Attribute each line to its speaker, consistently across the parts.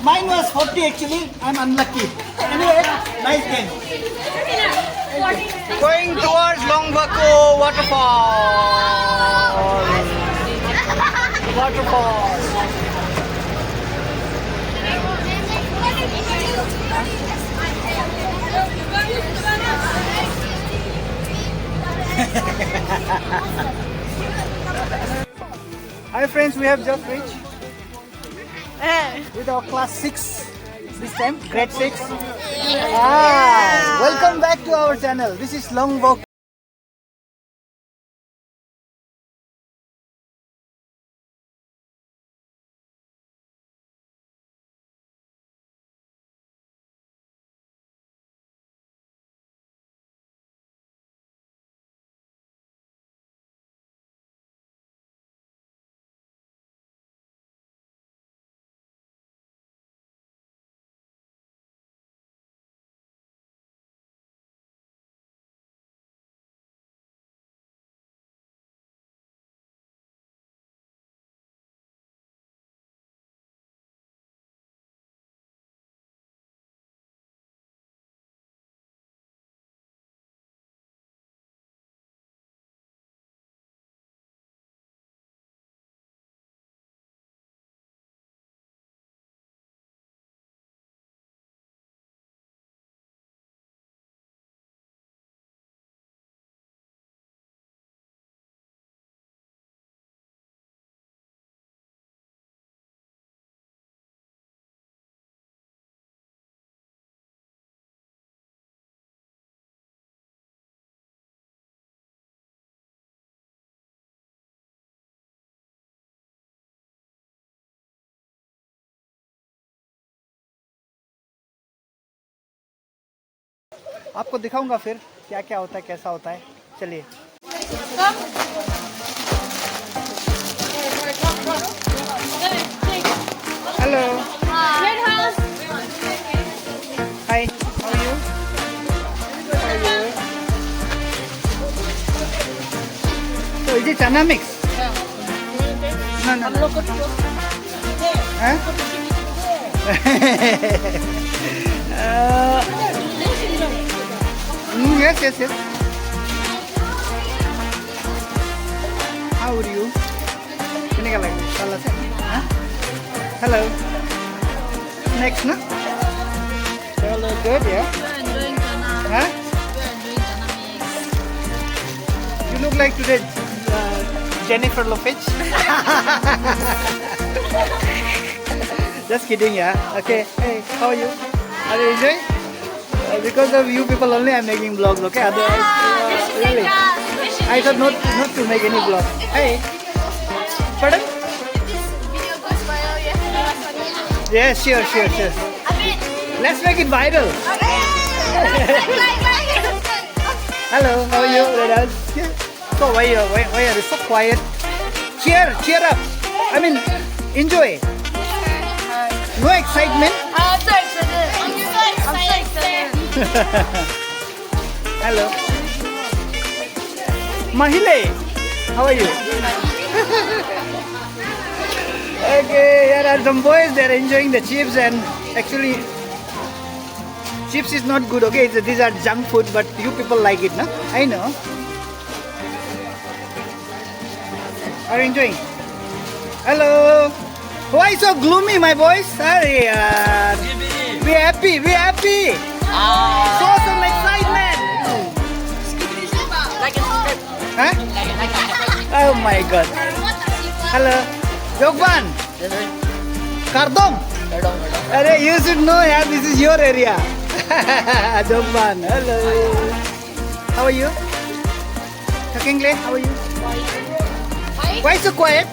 Speaker 1: Mine was 40 actually. I'm unlucky. Anyway, nice game. Going towards Langvoku Waterfall. Waterfall. Hi friends, we have just reached with our class 6 this time, grade 6. Welcome back to our channel. This is Langvoku. आपको दिखाऊंगा फिर क्या क्या होता है, कैसा होता है. चलिए. Hello. Hi. How are you? So is it chana mix? No. Huh? Yes. How are you? Hello. Next, no? Hello, good, yeah? Huh? You look like today Jennifer Lopez. Just kidding, yeah? Okay. Hey, how are you? Are you enjoying? Because of you people only I'm making vlogs, okay? Otherwise, really. I thought not to make any vlog. Hey. Pardon?
Speaker 2: This video goes viral, you have to give us money.
Speaker 1: Yeah, sure. Let's make it viral. Hello, how are you? Yeah. So why are you so quiet? Cheer up. I mean, enjoy. No excitement.
Speaker 2: I'm so excited. I'm so excited.
Speaker 1: Hello. Mahile, how are you? Okay, here are some boys, they are enjoying the chips, and actually chips is not good, okay? These are junk food, but you people like it, no? I know. Are you enjoying? Hello. Why so gloomy, my boys? Sorry, we happy. Show some excitement. Huh? Oh my God. Hello. Jogban. Kardom. You should know, yeah, this is your area. Jogban. Hello. How are you? Takingle, how are you? Why so quiet?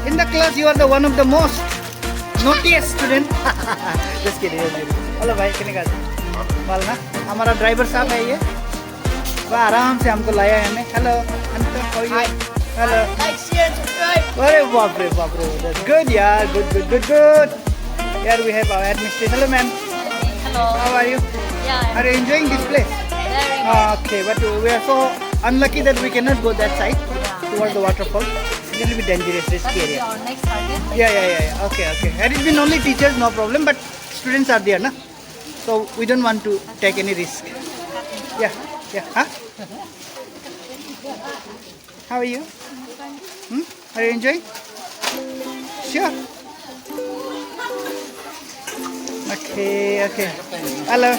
Speaker 1: In the class, you are the one of the most naughtiest student. Just kidding. Hello, भाई कितने का? बाल ना? हमारा driver साहब है ये. वह आराम से हमको लाया है हमें. Hello, अंतर how are you? Hello.
Speaker 2: Like, share, subscribe.
Speaker 1: अरे बाप रे. That's good, yeah. Good. Here we have our administrator. Hello, ma'am.
Speaker 2: Hello.
Speaker 1: How are you?
Speaker 2: Yeah.
Speaker 1: Are you enjoying this place?
Speaker 2: Very good.
Speaker 1: Okay, but we are so unlucky that we cannot go that side towards the waterfall. little bit dangerous,
Speaker 2: That
Speaker 1: risky
Speaker 2: will be
Speaker 1: area.
Speaker 2: our next target.
Speaker 1: Yeah. Okay. Had it been only teachers, no problem, but students are there, na? So we don't want to take any risk. Yeah. Huh? How are you? Are you enjoying? Sure. Okay. Hello.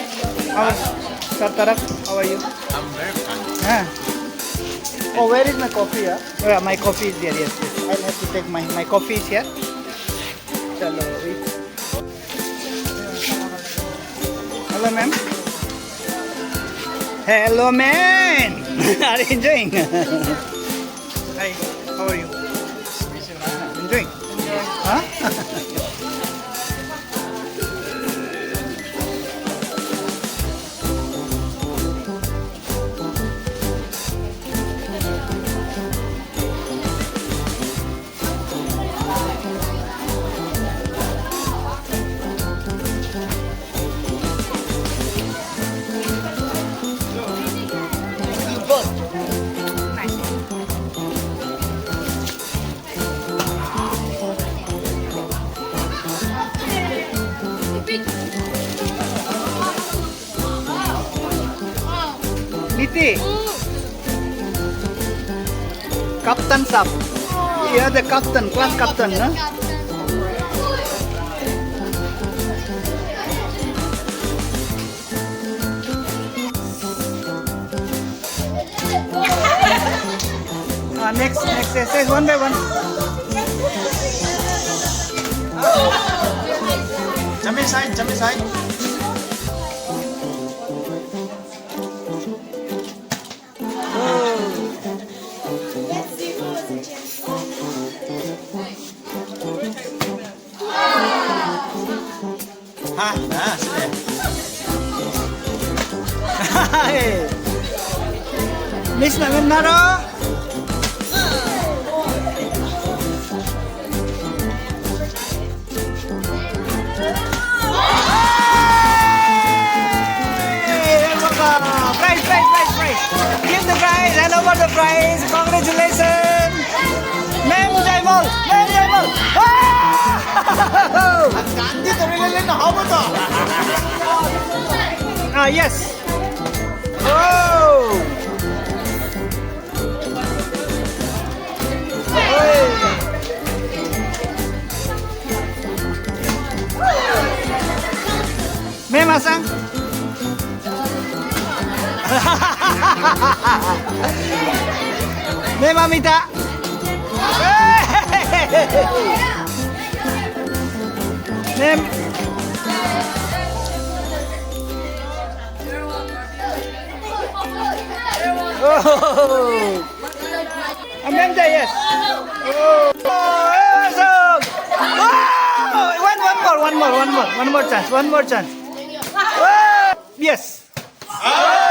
Speaker 1: Sir Tarak, how are you?
Speaker 3: I'm very fine.
Speaker 1: Oh, where is my coffee? Yeah, my coffee is there. Yes. I'll have to take my coffee is here. Chalo, wait. Hello, ma'am. Hello, man. Are you enjoying? Hi. How are you? Enjoying? Huh? Niti. Captain Sab. Yeah, the captain, class captain, no? Next exercise, one by one.
Speaker 3: Jump inside. Sige.
Speaker 1: Miss namin na ro. Prize. Give the prize, hand over the prize. Congratulations. Ma'am Jaimol.
Speaker 3: Gandhi to rin na how to?
Speaker 1: Yes. Oh. Ma'am Asang. Ma'am Amita. Ma'am. Oh. Manja, yes. Oh. One more chance. Oh. Yes. Oh.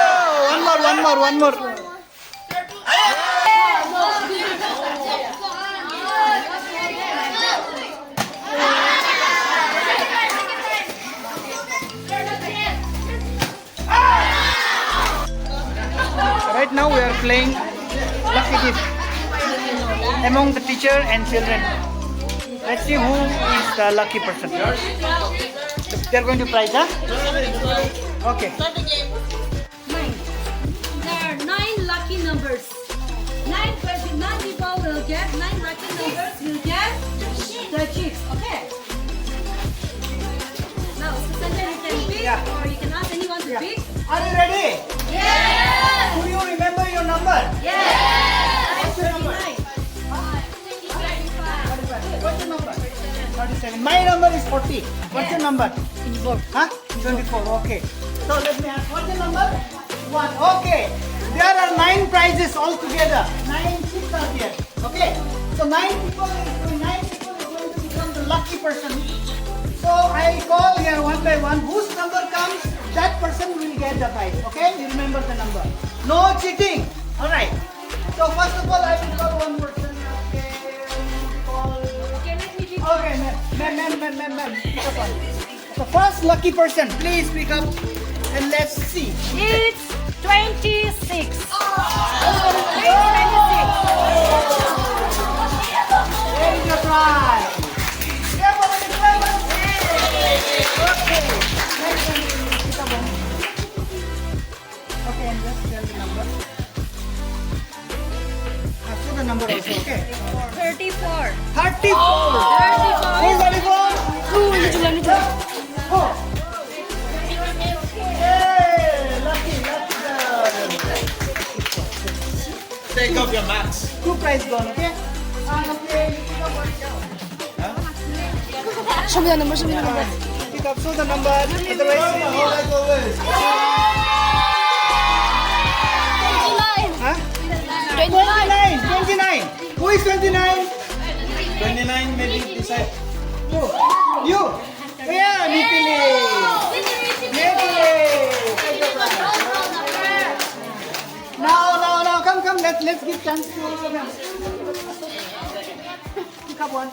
Speaker 1: One more. Right now we are playing lucky gift among the teacher and children. Let's see who is the lucky person. They're going to prize, huh? Okay.
Speaker 4: Nine. There are 9 lucky numbers. 9 people will get 9 lucky numbers. Will get the chips. Okay. Now, Sandra, you can pick, or you can ask anyone to pick.
Speaker 1: Are you ready?
Speaker 4: Yes.
Speaker 1: Do you remember your number?
Speaker 4: Yes.
Speaker 1: What's your number?
Speaker 4: 39.
Speaker 1: What's your number? 37. My number is 40. What's your number?
Speaker 4: 24.
Speaker 1: Huh? 24. Okay. So let me ask. What's your number? 1. Okay. There are 9 prizes altogether. 9 chips are here. Okay. So 9 people is going to become the lucky person. So I call here one by one. Whose number comes, that person will get the prize. Okay? You remember the number. No cheating. Alright. So first of all, I will call one person. Okay. Call.
Speaker 4: Okay, let me pick.
Speaker 1: Okay, ma'am. Pick up one. The first lucky person, please pick up and let's see.
Speaker 4: It's 26. 34.
Speaker 1: 34.
Speaker 4: 34.
Speaker 1: Who's 34? Oh. Hey, lucky girl.
Speaker 3: Take off your mask.
Speaker 1: 2 prize gone, okay? Okay.
Speaker 2: Show me the number, show me the number.
Speaker 1: Pick up, show the number. Otherwise,
Speaker 3: Like always.
Speaker 1: huh?
Speaker 2: 29.
Speaker 1: 29. Who is 29?
Speaker 3: 29 maybe decide.
Speaker 1: You. Yeah, Nipili. Nipili. Now, come. Let's give chance to them. Pick up one.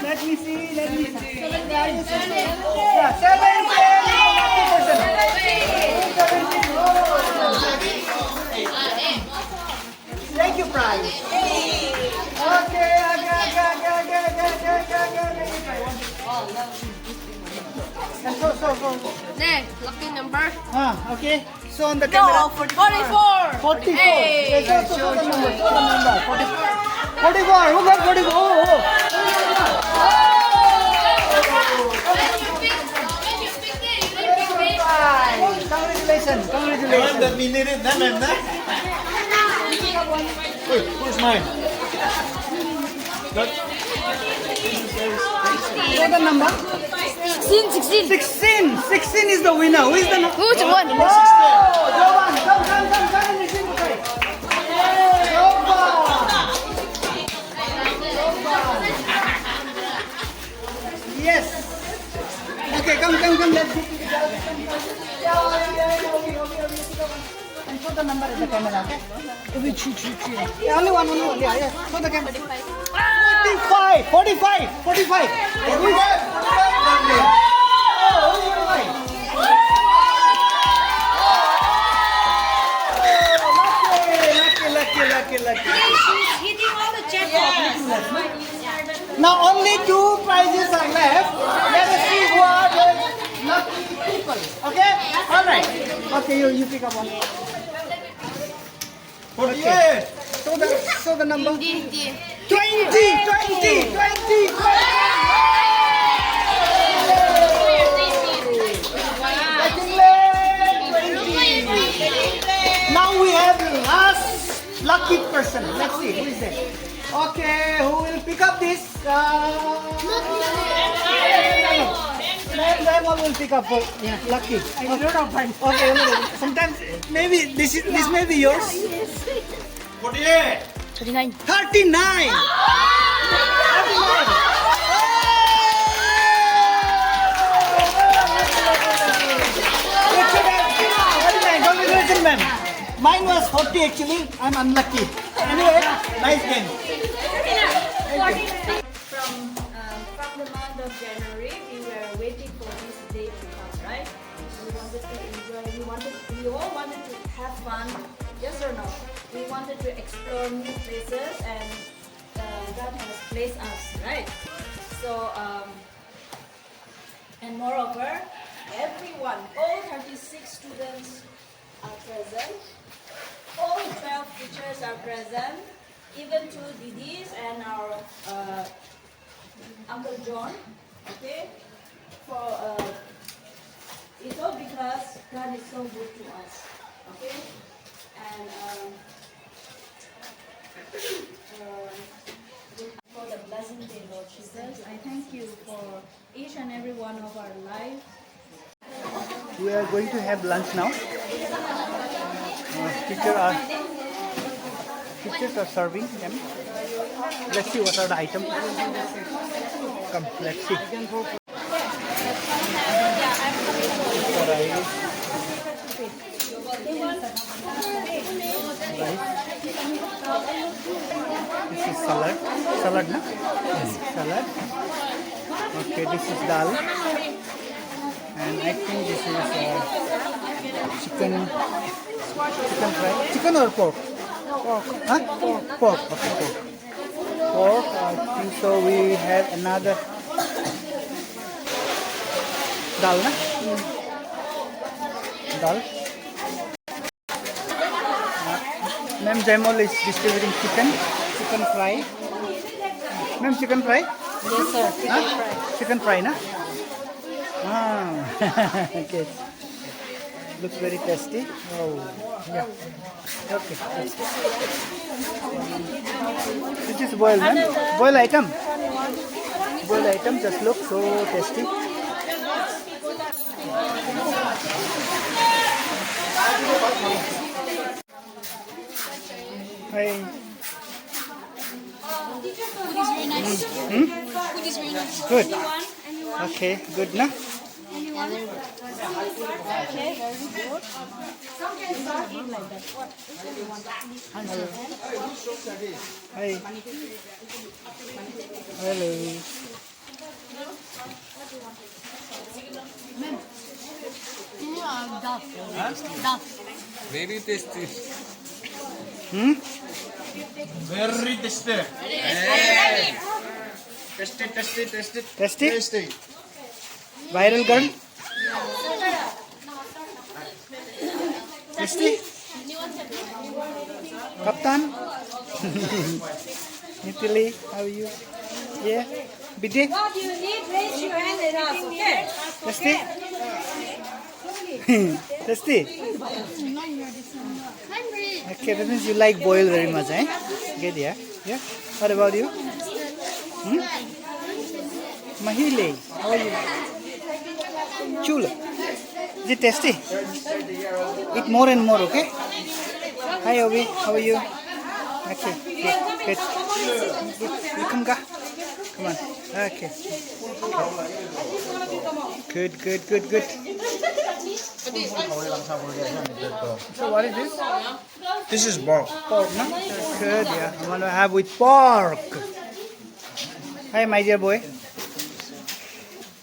Speaker 1: Let me see. Yeah, 70. Thank you, prize. Okay. And so.
Speaker 2: Next, lucky number.
Speaker 1: Okay. So on the camera.
Speaker 2: 44.
Speaker 1: 44.
Speaker 2: Hey.
Speaker 1: Show the number. 44. Who got 44? Oh. Congratulations.
Speaker 3: Everyone that we need it, ma'am. Wait, who's mine?
Speaker 1: Show the number.
Speaker 2: 16.
Speaker 1: 16 is the winner. Who is the number?
Speaker 2: Who's the one?
Speaker 1: Oh, Jovan, come and receive the prize. Yes. Okay, come. Let's give it. And show the number in the camera, okay? Yeah, only one. Yeah. Show the camera. 45. Lucky.
Speaker 4: She's hitting all the jackpots.
Speaker 1: Now only 2 prizes are left. Let us see who are the lucky people. Okay? Alright. Okay, you pick up one.
Speaker 3: 48.
Speaker 1: Show the number.
Speaker 2: 20.
Speaker 1: 20. Now we have the last lucky person. Let's see who is that. Okay, who will pick up this? Diamond will pick up. Yeah, lucky. Okay. Sometimes maybe this may be yours.
Speaker 3: 48.
Speaker 2: 39.
Speaker 1: 39. Congratulations, ma'am. Mine was 40 actually. I'm unlucky. Anyway, nice game.
Speaker 5: From the month of January, we were waiting for this day to come, right? We wanted to enjoy. We all wanted to have fun. Yes or no? We wanted to explore new places, and God has placed us, right? So, and moreover, everyone, all 36 students are present. All 12 teachers are present, even 2 Didis and our Uncle John. Okay, for it's all because God is so good to us. Okay, and for the blessing day, Lord Jesus, I thank you for each and every one of our lives.
Speaker 1: We are going to have lunch now. Teachers are serving them. Let's see what are the items. Come, let's see. Rice. This is salad. Salad, na? Salad. Okay, this is dal. And I think this is chicken fry. Chicken or pork? Pork. Huh? Pork. Okay, pork. Pork. I think so. We have another dal, na? Dal. Ma'am Jaimol is distributing chicken fry. Ma'am, chicken fry?
Speaker 4: Yes, sir.
Speaker 1: Huh? Chicken fry, na? Ah, okay. Looks very tasty. Oh, yeah. Okay. This is boiled, ma'am. Boiled item. Boiled item just look so tasty. Hi.
Speaker 2: Food is very nice.
Speaker 1: Hmm?
Speaker 2: Food is very nice.
Speaker 1: Good. Okay, good, na? Hi. Hello.
Speaker 6: Very tasty.
Speaker 1: Hmm?
Speaker 3: Very tasty. Tasty.
Speaker 1: Tasty? Viral girl? Tasty? Kaptan? Nitili, how are you? Yeah? Bidde?
Speaker 4: What do you need? Raise your hand and ask, okay?
Speaker 1: Tasty? Tasty? Okay, that means you like boil very much, eh? Good, yeah? Yeah? What about you? Hmm? Mahile, how are you? Chula. Is it tasty? Eat more and more, okay? Hi, Obi. How are you? Okay. Good. You come, ka. Come on. Okay. Good. So what is this?
Speaker 3: This is pork.
Speaker 1: Pork, no? Good, yeah. I want to have with pork. Hi, my dear boy.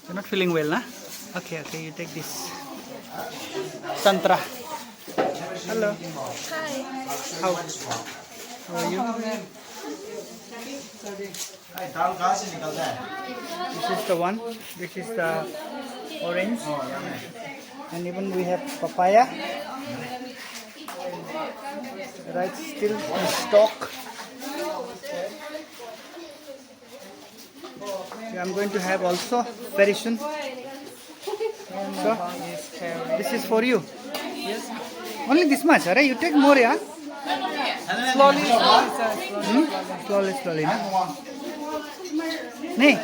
Speaker 1: You're not feeling well, na? Okay, you take this. Tantra. Hello.
Speaker 2: Hi.
Speaker 1: How are you?
Speaker 3: दाल कहाँ से निकलता है?
Speaker 1: This is the one. This is the orange. And even we have papaya. Right, still in stock. So I'm going to have also very soon. So this is for you. Yes. Only this much, alright? You take more, yeah? Slowly. Slowly, na? Nee.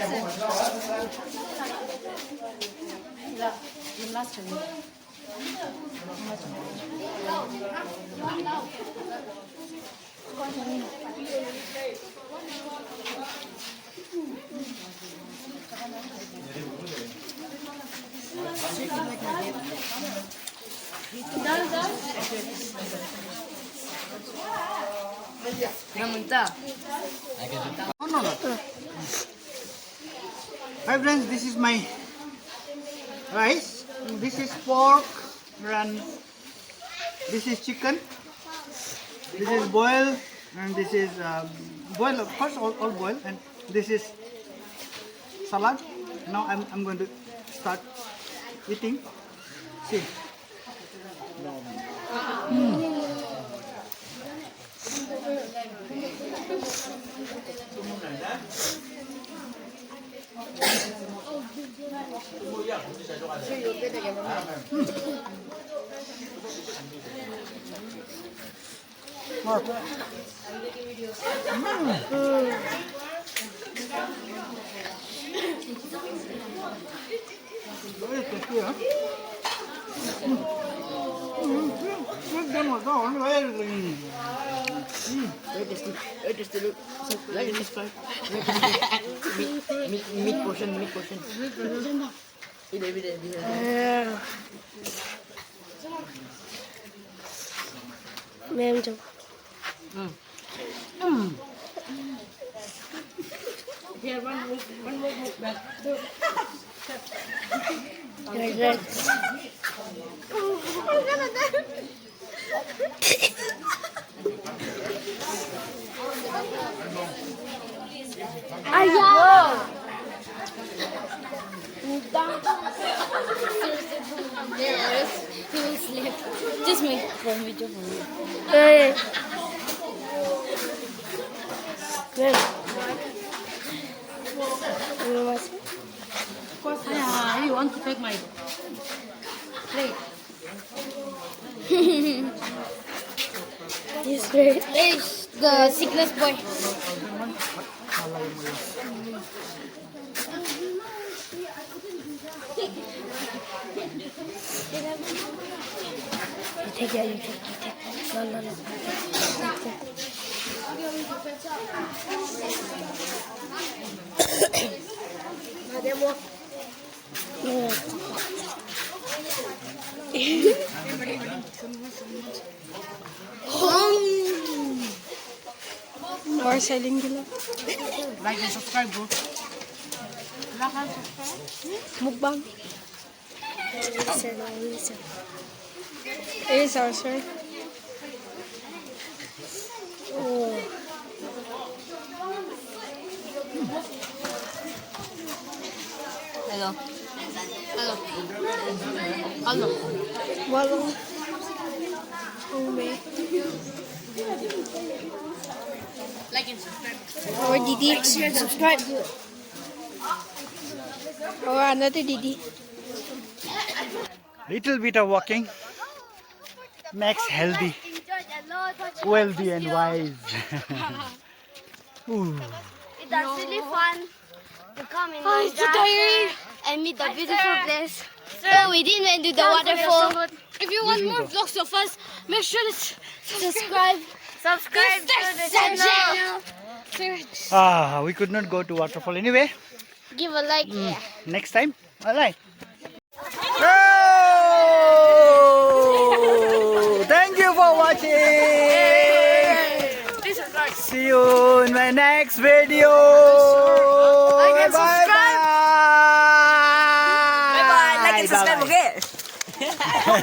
Speaker 1: No. Hi friends, this is my rice. This is pork and this is chicken. This is boiled and this is boiled, of course, all boiled, and this is salad. Now I'm going to start eating. See. Very tasty, huh?
Speaker 7: Meat portion. Ma'am, jo.
Speaker 4: Here, one more back.
Speaker 7: Right.
Speaker 2: He will sleep. Just make one video for me.
Speaker 7: Hey. Where?
Speaker 4: Yeah, you want to take my plate?
Speaker 7: This way. It's the sickness boy. You take it, you take. No. Or selling gila.
Speaker 1: Like and subscribe, bro.
Speaker 7: Mukbang. It's our sir. Oh.
Speaker 4: Hello. Hello. Hello.
Speaker 7: Walang. Oh, may.
Speaker 4: Like and subscribe.
Speaker 7: Or Didi. Subscribe. Or another Didi.
Speaker 1: Little bit of walking makes healthy, wealthy, and wise. Ooh.
Speaker 2: It's actually fun to come in Manja and meet the beautiful place. So we didn't went to the waterfall.
Speaker 4: If you want more vlogs of us, make sure to
Speaker 2: Subscribe to the channel.
Speaker 1: We could not go to waterfall anyway.
Speaker 2: Give a like.
Speaker 1: Next time, alright. Thank you for watching. See you in my next video.